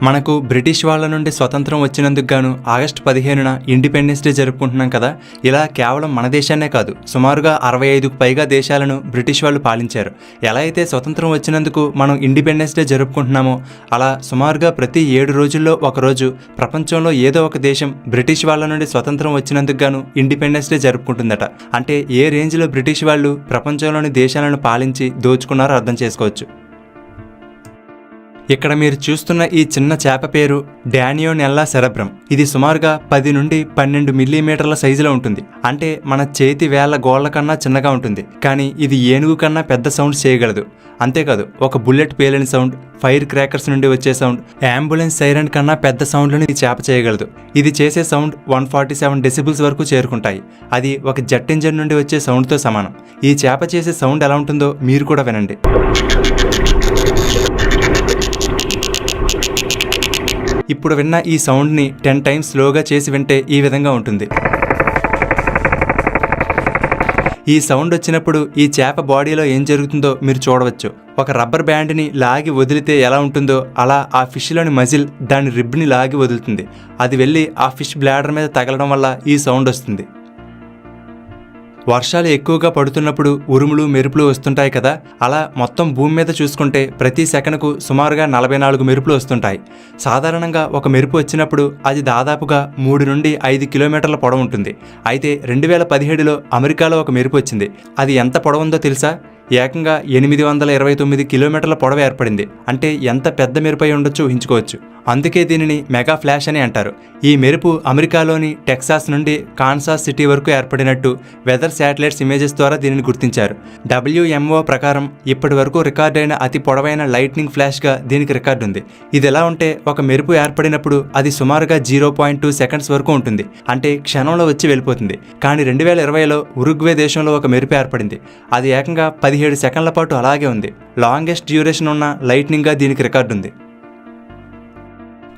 మనకు బ్రిటిష్ వాళ్ళ నుండి స్వతంత్రం వచ్చినందుకు గాను ఆగస్టు 15న ఇండిపెండెన్స్ డే జరుపుకుంటున్నాం కదా. ఇలా కేవలం మన దేశాన్నే కాదు, సుమారుగా 65కు పైగా దేశాలను బ్రిటిష్ వాళ్ళు పాలించారు. ఎలా అయితే స్వతంత్రం వచ్చినందుకు మనం ఇండిపెండెన్స్ డే జరుపుకుంటున్నామో, అలా సుమారుగా ప్రతి 7 రోజుల్లో ఒకరోజు ప్రపంచంలో ఏదో ఒక దేశం బ్రిటిష్ వాళ్ళ నుండి స్వతంత్రం వచ్చినందుకు గాను ఇండిపెండెన్స్ డే జరుపుకుంటుందట. అంటే ఏ రేంజ్లో బ్రిటిష్ వాళ్ళు ప్రపంచంలోని దేశాలను పాలించి దోచుకున్నారో అర్థం చేసుకోవచ్చు. ఇక్కడ మీరు చూస్తున్న ఈ చిన్న చేప పేరు డానియోనెల్లా సెరబ్రమ్. ఇది సుమారుగా 10 నుండి 12 మిల్లీమీటర్ల సైజులో ఉంటుంది. అంటే మన చేతి వేళ్ల గోళ్ల కన్నా చిన్నగా ఉంటుంది. కానీ ఇది ఏనుగు కన్నా పెద్ద సౌండ్ చేయగలదు. అంతేకాదు, ఒక బుల్లెట్ పేలిన సౌండ్, ఫైర్ క్రాకర్స్ నుండి వచ్చే సౌండ్, అంబులెన్స్ సైరన్ కన్నా పెద్ద సౌండ్లను ఈ చేప చేయగలదు. ఇది చేసే సౌండ్ 147 డెసిబుల్స్ వరకు చేరుకుంటాయి. అది ఒక జెట్ ఇంజన్ నుండి వచ్చే సౌండ్తో సమానం. ఈ చేప చేసే సౌండ్ ఎలా ఉంటుందో మీరు కూడా వినండి. ఇప్పుడు విన్న ఈ సౌండ్ని 10 టైమ్స్ స్లోగా చేసి వింటే ఈ విధంగా ఉంటుంది. ఈ సౌండ్ వచ్చినప్పుడు ఈ చేప బాడీలో ఏం జరుగుతుందో మీరు చూడవచ్చు. ఒక రబ్బర్ బ్యాండ్ని లాగి వదిలితే ఎలా ఉంటుందో అలా ఆ ఫిష్లోని మజిల్ దాని రిబ్ని లాగి వదులుతుంది. అది వెళ్ళి ఆ ఫిష్ బ్లాడర్ మీద తగలడం వల్ల ఈ సౌండ్ వస్తుంది. వర్షాలు ఎక్కువగా పడుతున్నప్పుడు ఉరుములు మెరుపులు వస్తుంటాయి కదా. అలా మొత్తం భూమి మీద చూసుకుంటే ప్రతి సెకనుకు సుమారుగా 44 మెరుపులు వస్తుంటాయి. సాధారణంగా ఒక మెరుపు వచ్చినప్పుడు అది దాదాపుగా 3 నుండి 5 కిలోమీటర్ల పొడవు ఉంటుంది. అయితే 2017లో అమెరికాలో ఒక మెరుపు వచ్చింది. అది ఎంత పొడవుందో తెలుసా? ఏకంగా 829 కిలోమీటర్ల పొడవు ఏర్పడింది. అంటే ఎంత పెద్ద మెరుపై ఉండొచ్చు ఊహించుకోవచ్చు. అందుకే దీనిని మెగా ఫ్లాష్ అని అంటారు. ఈ మెరుపు అమెరికాలోని టెక్సాస్ నుండి కాన్సాస్ సిటీ వరకు ఏర్పడినట్టు వెదర్ శాటిలైట్స్ ఇమేజెస్ ద్వారా దీనిని గుర్తించారు. WMO ప్రకారం ఇప్పటి వరకు రికార్డైన అతి పొడవైన లైట్నింగ్ ఫ్లాష్గా దీనికి రికార్డు ఉంది. ఇది ఎలా ఉంటే, ఒక మెరుపు ఏర్పడినప్పుడు అది సుమారుగా 0.2 సెకండ్స్ వరకు ఉంటుంది. అంటే క్షణంలో వచ్చి వెళ్ళిపోతుంది. కానీ 2020లో ఉరుగ్వే దేశంలో ఒక మెరుపు ఏర్పడింది. అది ఏకంగా 17 సెకండ్ల పాటు అలాగే ఉంది. లాంగెస్ట్ డ్యూరేషన్ ఉన్న లైట్నింగ్గా దీనికి రికార్డు ఉంది.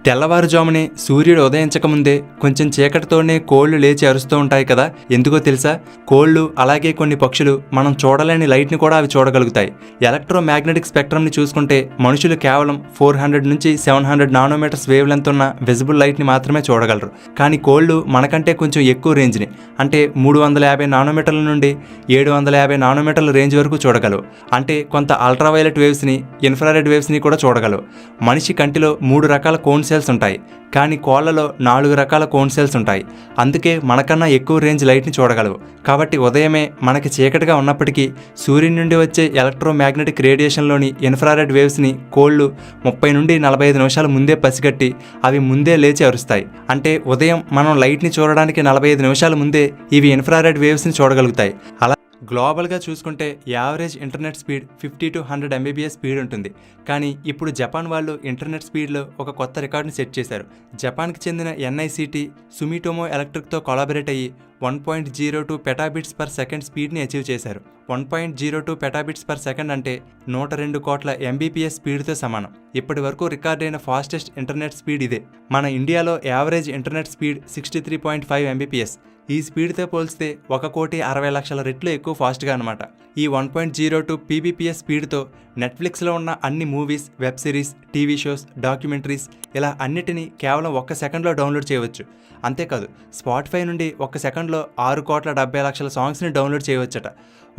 తెల్లవారుజామునే సూర్యుడు ఉదయించకముందే కొంచెం చీకటితోనే కోళ్లు లేచి అరుస్తూ ఉంటాయి కదా. ఎందుకో తెలుసా? కోళ్లు అలాగే కొన్ని పక్షులు మనం చూడలేని లైట్ని కూడా అవి చూడగలుగుతాయి. ఎలక్ట్రోమాగ్నెటిక్ స్పెక్ట్రమ్ని చూసుకుంటే మనుషులు కేవలం 400 నుంచి 700 నానోమీటర్స్ వేవ్ లెంత్ ఉన్న విజిబుల్ లైట్ని మాత్రమే చూడగలరు. కానీ కోళ్లు మనకంటే కొంచెం ఎక్కువ రేంజ్ని, అంటే 350 నానోమీటర్ల నుండి 750 నానోమీటర్ల రేంజ్ వరకు చూడగలవు. అంటే కొంత అల్ట్రావైలెట్ వేవ్స్ని, ఇన్ఫ్రారెడ్ వేవ్స్ని కూడా చూడగలవు. మనిషి కంటిలో 3 రకాల కోన్ సెల్స్ ఉంటాయి. కానీ కోళ్లలో 4 రకాల కోన్ సెల్స్ ఉంటాయి. అందుకే మనకన్నా ఎక్కువ రేంజ్ లైట్ని చూడగలవు. కాబట్టి ఉదయమే మనకి చీకటిగా ఉన్నప్పటికీ సూర్యుని నుండి వచ్చే ఎలక్ట్రోమాగ్నెటిక్ రేడియేషన్లోని ఇన్ఫ్రారెడ్ వేవ్స్ని కోళ్లు 30 నుండి 45 నిమిషాల ముందే పసిగట్టి అవి ముందే లేచి అరుస్తాయి. అంటే ఉదయం మనం లైట్ని చూడడానికి 45 నిమిషాల ముందే ఇవి ఇన్ఫ్రారెడ్ వేవ్స్ని చూడగలుగుతాయి. అలా గ్లోబల్గా చూసుకుంటే average internet speed 50 to 100 Mbps speed ఉంటుంది. కానీ ఇప్పుడు జపాన్ వాళ్ళు ఇంటర్నెట్ స్పీడ్లో ఒక కొత్త రికార్డుని సెట్ చేశారు. జపాన్కి చెందిన NICT సుమిటోమో ఎలక్ట్రిక్తో కొలాబరేట్ అయ్యి 1.02 పెటాబిట్స్ పర్ సెకండ్ స్పీడ్ని అచీవ్ చేశారు. 1.02 పెటాబిట్స్ పర్ సెకండ్ అంటే 102 కోట్ల Mbps స్పీడ్తో సమానం. ఇప్పటి వరకు రికార్డైన ఫాస్టెస్ట్ ఇంటర్నెట్ స్పీడ్ ఇదే. మన ఇండియాలో యావరేజ్ ఇంటర్నెట్ స్పీడ్ 63.5 Mbps. ఈ స్పీడ్తో పోల్స్తే 1,60,00,000 రెట్లు ఎక్కువ ఫాస్ట్గా అనమాట. ఈ 1.02 PBPS స్పీడ్తో నెట్ఫ్లిక్స్లో ఉన్న అన్ని movies, web series, TV shows, documentaries ఇలా అన్నిటినీ కేవలం 1 సెకండ్లో డౌన్లోడ్ చేయవచ్చు. అంతేకాదు, స్పాటిఫై నుండి 1 సెకండ్లో 6,70,00,000 సాంగ్స్ని డౌన్లోడ్ చేయవచ్చట.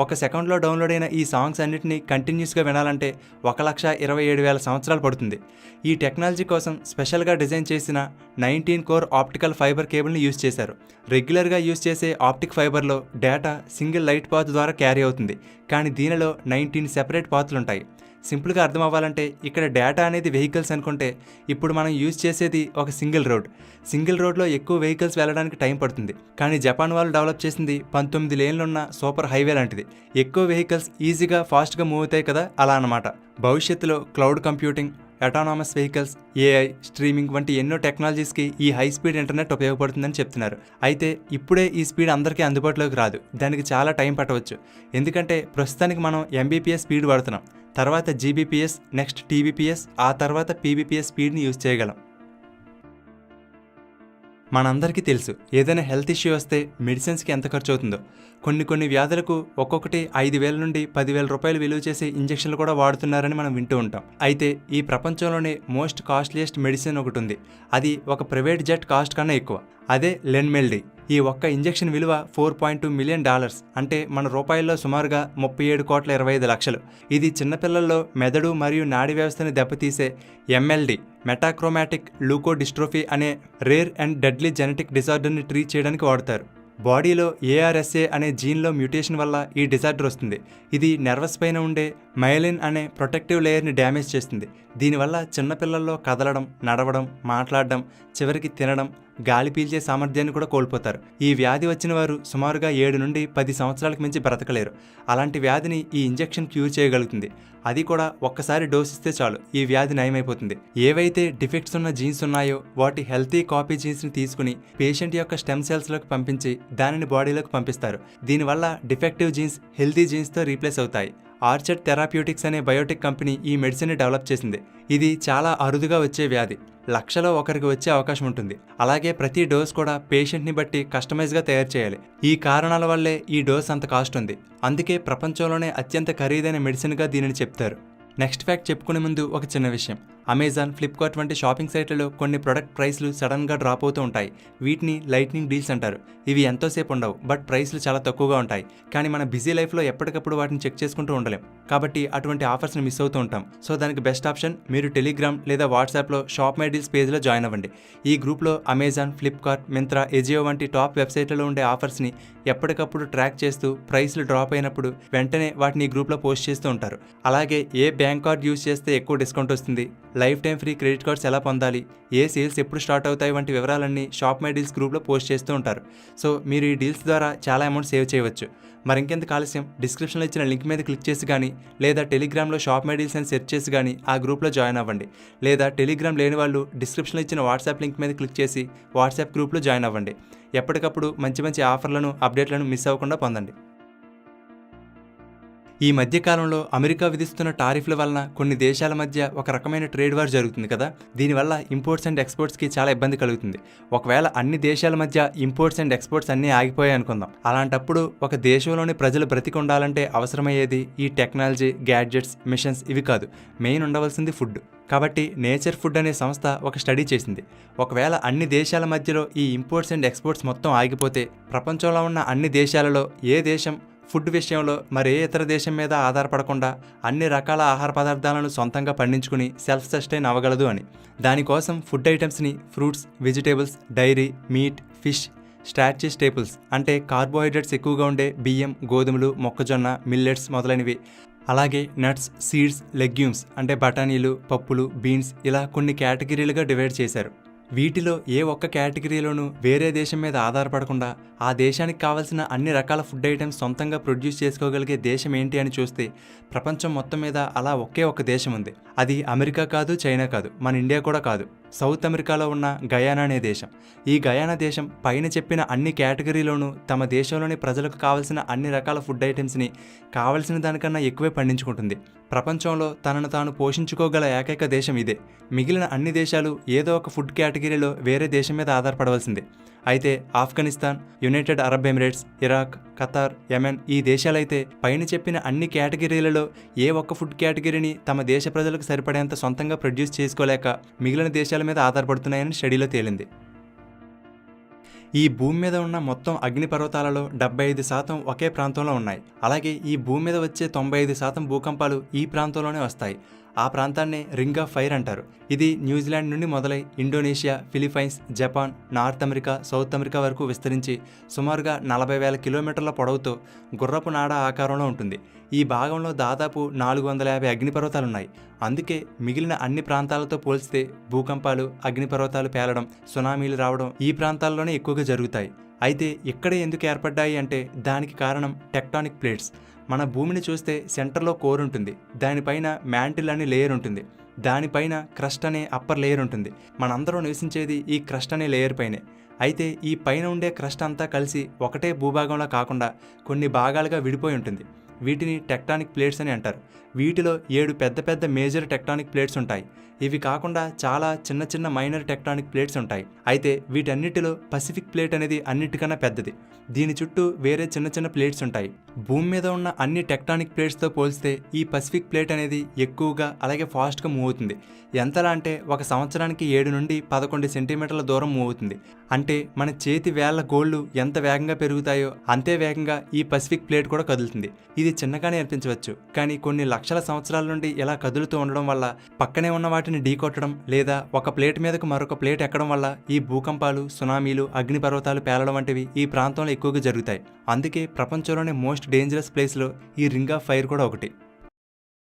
1 సెకండ్లో డౌన్లోడ్ అయిన ఈ సాంగ్స్ అన్నిటినీ కంటిన్యూస్గా వినాలంటే 1,27,000 సంవత్సరాలు పడుతుంది. ఈ టెక్నాలజీ కోసం స్పెషల్గా డిజైన్ చేసిన 19 కోర్ ఆప్టికల్ ఫైబర్ కేబుల్ని యూజ్ చేశారు. రెగ్యులర్గా యూజ్ చేసే ఆప్టిక్ ఫైబర్లో డేటా సింగిల్ లైట్ పాత్ ద్వారా క్యారీ అవుతుంది. కానీ దీనిలో 19 సెపరేట్ పాత్లు ఉంటాయి. సింపుల్గా అర్థం అవ్వాలంటే, ఇక్కడ డేటా అనేది వెహికల్స్ అనుకుంటే, ఇప్పుడు మనం యూజ్ చేసేది ఒక సింగిల్ రోడ్. సింగిల్ రోడ్లో ఎక్కువ వెహికల్స్ వెళ్ళడానికి టైం పడుతుంది. కానీ జపాన్ వాళ్ళు డెవలప్ చేసింది 19 లేన్లు ఉన్న సూపర్ హైవే లాంటిది. ఎక్కువ వెహికల్స్ ఈజీగా ఫాస్ట్గా మూవ్ అవుతాయి కదా, అలా అన్నమాట. భవిష్యత్తులో cloud computing, autonomous vehicles, AI, streaming వంటి ఎన్నో టెక్నాలజీస్కి ఈ హై స్పీడ్ ఇంటర్నెట్ ఉపయోగపడుతుందని చెప్తున్నారు. అయితే ఇప్పుడే ఈ స్పీడ్ అందరికీ అందుబాటులోకి రాదు. దానికి చాలా టైం పట్టవచ్చు. ఎందుకంటే ప్రస్తుతానికి మనం Mbps స్పీడ్ వాడుతున్నాం. తర్వాత GBPS, నెక్స్ట్ TBPS, ఆ తర్వాత PBPS స్పీడ్ని యూజ్ చేయగలం. మనందరికీ తెలుసు ఏదైనా హెల్త్ ఇష్యూ వస్తే మెడిసిన్స్కి ఎంత ఖర్చు అవుతుందో. కొన్ని వ్యాధులకు ఒక్కొక్కటి 5,000 నుండి 10,000 రూపాయలు విలువ చేసే ఇంజెక్షన్లు కూడా వాడుతున్నారని మనం వింటూ ఉంటాం. అయితే ఈ ప్రపంచంలోనే మోస్ట్ కాస్ట్లీయెస్ట్ మెడిసిన్ ఒకటి ఉంది. అది ఒక ప్రైవేట్ జెట్ కాస్ట్ కన్నా ఎక్కువ. అదే లెన్మెల్డీ. ఈ ఒక్క ఇంజెక్షన్ విలువ $4.2 మిలియన్, అంటే మన రూపాయల్లో సుమారుగా 37,25,00,000. ఇది చిన్నపిల్లల్లో మెదడు మరియు నాడీ వ్యవస్థని దెబ్బతీసే MLD, మెటాక్రోమాటిక్ లూకోడిస్ట్రోఫీ అనే రేర్ అండ్ డెడ్లీ జెనెటిక్ డిజార్డర్ని ట్రీట్ చేయడానికి వాడతారు. బాడీలో ARSA అనే జీన్లో మ్యూటేషన్ వల్ల ఈ డిజార్డర్ వస్తుంది. ఇది నర్వస్ పైన ఉండే మైలిన్ అనే ప్రొటెక్టివ్ లేయర్ని డ్యామేజ్ చేస్తుంది. దీనివల్ల చిన్నపిల్లల్లో కదలడం, నడవడం, మాట్లాడడం, చివరికి తినడం, గాలి పీల్చే సామర్థ్యాన్ని కూడా కోల్పోతారు. ఈ వ్యాధి వచ్చిన వారు సుమారుగా 7 నుండి 10 సంవత్సరాలకు మించి బ్రతకలేరు. అలాంటి వ్యాధిని ఈ ఇంజెక్షన్ క్యూర్ చేయగలుగుతుంది. అది కూడా ఒక్కసారి డోస్ ఇస్తే చాలు ఈ వ్యాధి నయమైపోతుంది. ఏవైతే డిఫెక్ట్స్ ఉన్న జీన్స్ ఉన్నాయో వాటి హెల్తీ కాపీ జీన్స్ని తీసుకుని పేషెంట్ యొక్క స్టెమ్ సెల్స్లోకి పంపించి దానిని బాడీలోకి పంపిస్తారు. దీనివల్ల డిఫెక్టివ్ జీన్స్ హెల్తీ జీన్స్తో రీప్లేస్ అవుతాయి. ఆర్చర్డ్ థెరాప్యూటిక్స్ అనే బయోటిక్ కంపెనీ ఈ మెడిసిన్ని డెవలప్ చేసింది. ఇది చాలా అరుదుగా వచ్చే వ్యాధి. లక్షలో ఒకరికి వచ్చే అవకాశం ఉంటుంది. అలాగే ప్రతి డోస్ కూడా పేషెంట్ని బట్టి కస్టమైజ్గా తయారు చేయాలి. ఈ కారణాల వల్లే ఈ డోస్ అంత కాస్ట్ ఉంది. అందుకే ప్రపంచంలోనే అత్యంత ఖరీదైన మెడిసిన్గా దీనిని చెప్తారు. నెక్స్ట్ ఫ్యాక్ట్ చెప్పుకునే ముందు ఒక చిన్న విషయం. అమెజాన్, ఫ్లిప్కార్ట్ వంటి షాపింగ్ సైట్లలో కొన్ని ప్రొడక్ట్ ప్రైస్లు సడన్గా డ్రాప్ అవుతూ ఉంటాయి. వీటిని లైట్నింగ్ డీల్స్ అంటారు. ఇవి ఎంతోసేపు ఉండవు, బట్ ప్రైస్లు చాలా తక్కువగా ఉంటాయి. కానీ మన బిజీ లైఫ్లో ఎప్పటికప్పుడు వాటిని చెక్ చేసుకుంటూ ఉండలేం. కాబట్టి అటువంటి ఆఫర్స్ని మిస్ అవుతూ ఉంటాం. సో దానికి బెస్ట్ ఆప్షన్ మీరు టెలిగ్రామ్ లేదా వాట్సాప్లో షాప్ మై డీల్స్ పేజ్లో జాయిన్ అవ్వండి. ఈ గ్రూప్లో అమెజాన్, ఫ్లిప్కార్ట్, మింత్రా, ఎజియో వంటి టాప్ వెబ్సైట్లలో ఉండే ఆఫర్స్ని ఎప్పటికప్పుడు ట్రాక్ చేస్తూ ప్రైస్లు డ్రాప్ అయినప్పుడు వెంటనే వాటిని ఈ గ్రూప్లో పోస్ట్ చేస్తూ ఉంటారు. అలాగే ఏ బ్యాంక్ కార్డ్ యూజ్ చేస్తే ఎక్కువ డిస్కౌంట్ వస్తుంది, life time free credit cards ఎలా పొందాలి, ఏ సేల్స్ ఎప్పుడు స్టార్ట్ అవుతాయి వంటి వివరాలన్నీ షాప్ మై డీల్స్ గ్రూప్లో పోస్ట్ చేస్తూ ఉంటారు. సో మీరు ఈ డీల్స్ ద్వారా చాలా అమౌంట్ సేవ్ చేయవచ్చు. మరి ఇంకెందుకు ఆలస్యం, డిస్క్రిప్షన్లో ఇచ్చిన లింక్ మీద క్లిక్ చేసి కానీ లేదా టెలిగ్రామ్లో షాప్ మై డీల్స్ అని సెర్చ్ చేసి కానీ ఆ గ్రూప్లో జాయిన్ అవ్వండి. లేదా టెలిగ్రామ్ లేని వాళ్ళు డిస్క్రిప్షన్లో ఇచ్చిన వాట్సాప్ లింక్ మీద క్లిక్ చేసి వాట్సాప్ గ్రూప్లో జాయిన్ అవ్వండి. ఎప్పటికప్పుడు మంచి ఆఫర్లను, అప్డేట్లను మిస్ అవ్వకుండా పొందండి. ఈ మధ్యకాలంలో అమెరికా విధిస్తున్న టారిఫ్ల వలన కొన్ని దేశాల మధ్య ఒక రకమైన ట్రేడ్ వార్ జరుగుతుంది కదా. దీనివల్ల ఇంపోర్ట్స్ అండ్ ఎక్స్పోర్ట్స్కి చాలా ఇబ్బంది కలుగుతుంది. ఒకవేళ అన్ని దేశాల మధ్య ఇంపోర్ట్స్ అండ్ ఎక్స్పోర్ట్స్ అన్నీ ఆగిపోయాయి అనుకుందాం. అలాంటప్పుడు ఒక దేశంలోని ప్రజలు బ్రతికి ఉండాలంటే అవసరమయ్యేది ఈ టెక్నాలజీ, గ్యాడ్జెట్స్, మిషన్స్ ఇవి కాదు. మెయిన్ ఉండవలసింది ఫుడ్. కాబట్టి నేచర్ ఫుడ్ అనే సంస్థ ఒక స్టడీ చేసింది. ఒకవేళ అన్ని దేశాల మధ్యలో ఈ ఇంపోర్ట్స్ అండ్ ఎక్స్పోర్ట్స్ మొత్తం ఆగిపోతే ప్రపంచంలో ఉన్న అన్ని దేశాలలో ఏ దేశం ఫుడ్ విషయంలో మరే ఇతర దేశం మీద ఆధారపడకుండా అన్ని రకాల ఆహార పదార్థాలను సొంతంగా పండించుకుని సెల్ఫ్ సస్టైన్ అవ్వగలదు అని. దానికోసం ఫుడ్ ఐటమ్స్ని fruits, vegetables, dairy, meat, fish, starchy staples అంటే కార్బోహైడ్రేట్స్ ఎక్కువగా ఉండే బియ్యం, గోధుమలు, మొక్కజొన్న, మిల్లెట్స్ మొదలైనవి, అలాగే నట్స్, సీడ్స్, లెగ్యూమ్స్ అంటే బఠానీలు, పప్పులు, బీన్స్ ఇలా కొన్ని కేటగిరీలుగా డివైడ్ చేశారు. వీటిలో ఏ ఒక్క కేటగిరీలోనూ వేరే దేశం మీద ఆధారపడకుండా ఆ దేశానికి కావాల్సిన అన్ని రకాల ఫుడ్ ఐటమ్స్ సొంతంగా ప్రొడ్యూస్ చేసుకోగలిగే దేశం ఏంటి అని చూస్తే ప్రపంచం మొత్తం మీద అలా ఒకే ఒక దేశం ఉంది. అది అమెరికా కాదు, చైనా కాదు, మన ఇండియా కూడా కాదు. సౌత్ అమెరికాలో ఉన్న గయానా అనే దేశం. ఈ గయానా దేశం పైన చెప్పిన అన్ని కేటగిరీలోనూ తమ దేశంలోని ప్రజలకు కావలసిన అన్ని రకాల ఫుడ్ ఐటమ్స్ని కావలసిన దానికన్నా ఎక్కువే పండించుకుంటుంది. ప్రపంచంలో తనను తాను పోషించుకోగల ఏకైక దేశం ఇదే. మిగిలిన అన్ని దేశాలు ఏదో ఒక ఫుడ్ కేటగిరీలో వేరే దేశం మీద ఆధారపడవలసిందే. అయితే Afghanistan, United Arab Emirates, Iraq, Qatar, Yemen ఈ దేశాలైతే పైన చెప్పిన అన్ని కేటగిరీలలో ఏ ఒక్క ఫుడ్ కేటగిరీని తమ దేశ ప్రజలకు సరిపడేంత సొంతంగా ప్రొడ్యూస్ చేసుకోలేక మిగిలిన దేశాల మీద ఆధారపడుతున్నాయని స్టడీలో తేలింది. ఈ భూమి మీద ఉన్న మొత్తం అగ్నిపర్వతాలలో 75% ఒకే ప్రాంతంలో ఉన్నాయి. అలాగే ఈ భూమి మీద వచ్చే 95% భూకంపాలు ఈ ప్రాంతంలోనే వస్తాయి. ఆ ప్రాంతాన్ని రింగ్ ఆఫ్ ఫైర్ అంటారు. ఇది న్యూజిలాండ్ నుండి మొదలై Indonesia, Philippines, Japan, north America, south America వరకు విస్తరించి సుమారుగా 40,000 కిలోమీటర్ల పొడవుతో గుర్రపు నాడ ఆకారంలో ఉంటుంది. ఈ భాగంలో దాదాపు 450 అగ్నిపర్వతాలున్నాయి. అందుకే మిగిలిన అన్ని ప్రాంతాలతో పోల్చితే భూకంపాలు, అగ్నిపర్వతాలు పేలడం, సునామీలు రావడం ఈ ప్రాంతాల్లోనే ఎక్కువగా జరుగుతాయి. అయితే ఇక్కడే ఎందుకు ఏర్పడ్డాయి అంటే దానికి కారణం టెక్టానిక్ ప్లేట్స్. మన భూమిని చూస్తే సెంటర్లో కోర్ ఉంటుంది. దానిపైన మ్యాంటిల్ అనే లేయర్ ఉంటుంది. దానిపైన క్రస్ట్ అనే అప్పర్ లేయర్ ఉంటుంది. మనందరం నివసించేది ఈ క్రస్ట్ అనే లేయర్ పైనే. అయితే ఈ పైన ఉండే క్రస్ట్ అంతా కలిసి ఒకటే భూభాగంలో కాకుండా కొన్ని భాగాలుగా విడిపోయి ఉంటుంది. వీటిని టెక్టానిక్ ప్లేట్స్ అని అంటారు. వీటిలో 7 పెద్ద పెద్ద మేజర్ టెక్టానిక్ ప్లేట్స్ ఉంటాయి. ఇవి కాకుండా చాలా చిన్న చిన్న మైనర్ టెక్టానిక్ ప్లేట్స్ ఉంటాయి. అయితే వీటన్నిటిలో పసిఫిక్ ప్లేట్ అనేది అన్నిటికన్నా పెద్దది. దీని చుట్టూ వేరే చిన్న చిన్న ప్లేట్స్ ఉంటాయి. భూమి మీద ఉన్న అన్ని టెక్టానిక్ ప్లేట్స్తో పోలిస్తే ఈ పసిఫిక్ ప్లేట్ అనేది ఎక్కువగా అలాగే ఫాస్ట్గా మూవ్ అవుతుంది. ఎంతలా అంటే ఒక సంవత్సరానికి 7 నుండి 11 సెంటీమీటర్ల దూరం మూవ్ అవుతుంది. అంటే మన చేతి వేళ్ల గోళ్లు ఎంత వేగంగా పెరుగుతాయో అంతే వేగంగా ఈ పసిఫిక్ ప్లేట్ కూడా కదులుతుంది. ఇది చిన్నగానే అనిపించవచ్చు, కానీ కొన్ని లక్షల సంవత్సరాల నుండి ఇలా కదులుతూ ఉండడం వల్ల పక్కనే ఉన్న వాటిని ఢీకొట్టడం లేదా ఒక ప్లేట్ మీదకు మరొక ప్లేట్ ఎక్కడం వల్ల ఈ భూకంపాలు, సునామీలు, అగ్నిపర్వతాలు పేలడం వంటివి ఈ ప్రాంతంలో ఎక్కువగా జరుగుతాయి. అందుకే ప్రపంచంలోనే మోస్ట్ డేంజరస్ ప్లేస్లో ఈ రింగ్ ఆఫ్ ఫైర్ కూడా ఒకటి.